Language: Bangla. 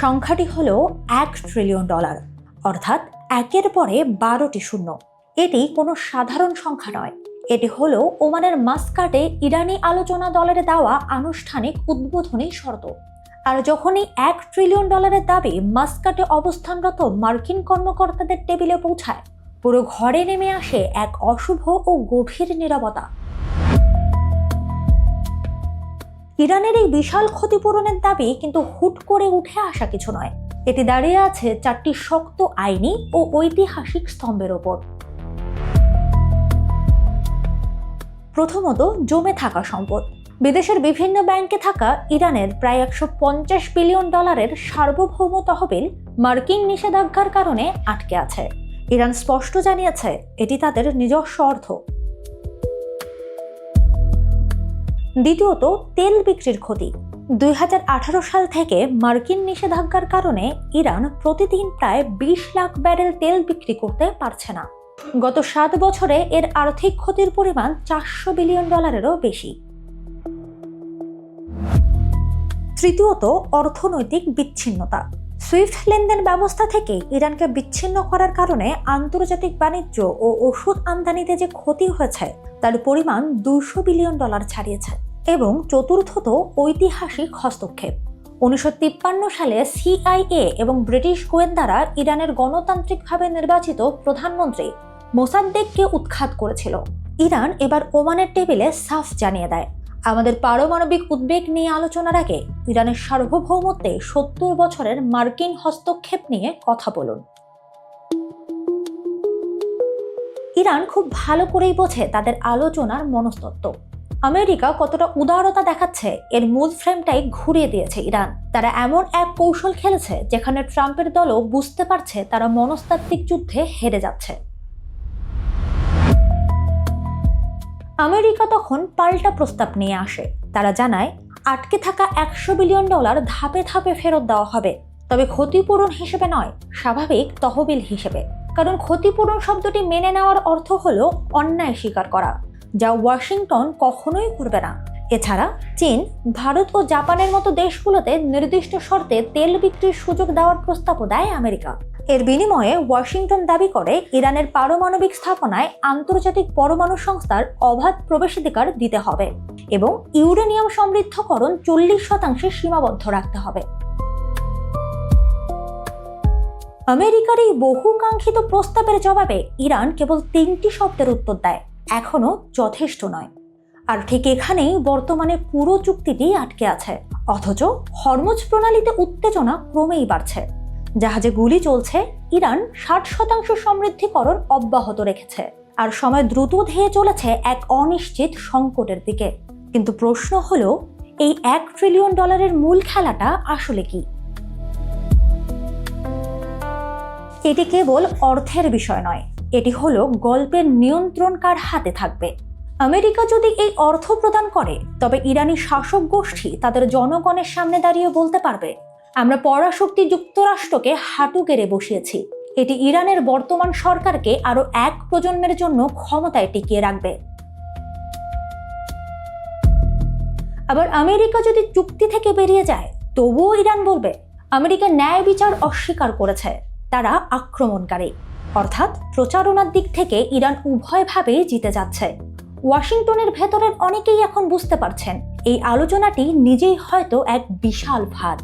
সংখ্যাটি হলো $1 ট্রিলিয়ন, অর্থাৎ একের পরে 12টি শূন্য। এটি কোনো সাধারণ সংখ্যা নয়, এটি হলো ওমানের মাস্কাটে ইরানি আলোচনা দলের দেওয়া আনুষ্ঠানিক উদ্বোধনী শর্ত। আর যখনই $1 ট্রিলিয়ন দাবি মাস্কাটে অবস্থানরত মার্কিন কর্মকর্তাদের টেবিলে পৌঁছায়, পুরো ঘরে নেমে আসে এক অশুভ ও গভীর নীরবতা। ইরানের এই বিশাল ক্ষতিপূরণের দাবি কিন্তু হুট করে উঠে আসা কিছু নয়। এটি দাঁড়িয়ে আছে 4টি শক্ত আইনি ও ঐতিহাসিক স্তম্ভের ওপর। প্রথমত, জমে থাকা সম্পদ। বিদেশের বিভিন্ন ব্যাংকে থাকা ইরানের প্রায় $150 বিলিয়ন সার্বভৌম তহবিল মার্কিন নিষেধাজ্ঞার কারণে আটকে আছে। ইরান স্পষ্ট জানিয়েছে এটি তাদের নিজস্ব অর্থ। দ্বিতীয়ত, তেল বিক্রির ক্ষতি। 2018 সাল থেকে মার্কিন নিষেধাজ্ঞার কারণে ইরান প্রতিদিন প্রায় 20 লাখ ব্যারেল তেল বিক্রি করতে পারছে না। গত 7 বছরে এর আর্থিক ক্ষতির পরিমাণ $400 বিলিয়ন বেশি। তৃতীয়ত, অর্থনৈতিক বিচ্ছিন্নতা। সুইফট লেনদেন ব্যবস্থা থেকে ইরানকে বিচ্ছিন্ন করার কারণে আন্তর্জাতিক বাণিজ্য ও ওষুধ আমদানিতে যে ক্ষতি হয়েছে তার পরিমাণ $200 বিলিয়ন ছাড়িয়েছে। এবং চতুর্থত, ঐতিহাসিক হস্তক্ষেপ। 1953 সালে CIA এবং ব্রিটিশ গোয়েন্দারা ইরানের গণতান্ত্রিকভাবে নির্বাচিত প্রধানমন্ত্রী মোসাদ্দেককে উৎখাত করেছিল। ইরান এবার ওমানের টেবিলে সাফ জানিয়ে দেয়, আমাদের পারমাণবিক উদ্বেগ নিয়ে আলোচনার আগে ইরানের সার্বভৌমত্বে 70 বছরের মার্কিন হস্তক্ষেপ নিয়ে কথা বলুন। ইরান খুব ভালো করেই বোঝে তাদের আলোচনার মনস্তত্ত্ব। আমেরিকা কতটা উদারতা দেখাচ্ছে এর মূল ফ্রেমটাই ঘুরিয়ে দিয়েছে ইরান। তারা এমন এক কৌশল খেলেছে যেখানে ট্রাম্পের দলও বুঝতে পারছে তারা মনস্তাত্ত্বিক যুদ্ধে হেরে যাচ্ছে। আমেরিকা তখন পাল্টা প্রস্তাব নিয়ে আসে। তারা জানায় আটকে থাকা $100 বিলিয়ন ধাপে ধাপে ফেরত দেওয়া হবে, তবে ক্ষতিপূরণ হিসেবে নয়, স্বাভাবিক তহবিল হিসেবে। কারণ ক্ষতিপূরণ শব্দটি মেনে নেওয়ার অর্থ হলো অন্যায় স্বীকার করা, যা ওয়াশিংটন কখনোই করবে না। এছাড়া চীন, ভারত ও জাপানের মতো দেশগুলোতে নির্দিষ্ট শর্তে তেল বিক্রির সুযোগ দেওয়ার প্রস্তাবও দেয় আমেরিকা। এর বিনিময়ে ওয়াশিংটন দাবি করে ইরানের পারমাণবিক স্থাপনায় আন্তর্জাতিক পরমাণু সংস্থার অবাধ প্রবেশাধিকার দিতে হবে এবং ইউরেনিয়াম সমৃদ্ধকরণ 40% সীমাবদ্ধ রাখতে হবে। আমেরিকার এই বহুকাঙ্ক্ষিত প্রস্তাবের জবাবে ইরান কেবল 3টি শব্দের উত্তর দেয়, এখনো যথেষ্ট নয়। আর ঠিক এখানেই বর্তমানে পুরো চুক্তিটি আটকে আছে। অথচ হরমুজ প্রণালীতে উত্তেজনা ক্রমেই বাড়ছে। জাহাজে গুলি চলছে, ইরান 60% সমৃদ্ধিকরণ অব্যাহত রেখেছে, আর সময় দ্রুত ধেয়ে চলেছে এক অনিশ্চিত সংকটের দিকে। কিন্তু প্রশ্ন হলো, এই $1 ট্রিলিয়ন মূল খেলাটা আসলে কি? এটি কেবল অর্থের বিষয় নয়, এটি হলো গল্পের নিয়ন্ত্রণ কার হাতে থাকবে। আমেরিকা যদি এই অর্থ প্রদান করে, তবে ইরানি শাসক গোষ্ঠী তাদের জনগণের সামনে দাঁড়িয়ে বলতে পারবে, আমরা পরাশক্তি যুক্তরাষ্ট্রকে হাঁটু গেড়ে বসিয়েছি। এটি ইরানের বর্তমান সরকারকে আরো এক প্রজন্মের জন্য ক্ষমতায় টিকিয়ে রাখবে। আবার আমেরিকা যদি চুক্তি থেকে বেরিয়ে যায়, তবুও ইরান বলবে আমেরিকা ন্যায় বিচার অস্বীকার করেছে, তারা আক্রমণকারী। অর্থাৎ প্রচারণার দিক থেকে ইরান উভয়ভাবেই জিতে যাচ্ছে। ওয়াশিংটনের ভেতরের অনেকেই এখন বুঝতে পারছেন এই আলোচনাটি নিজেই হয়তো এক বিশাল ফাঁদ।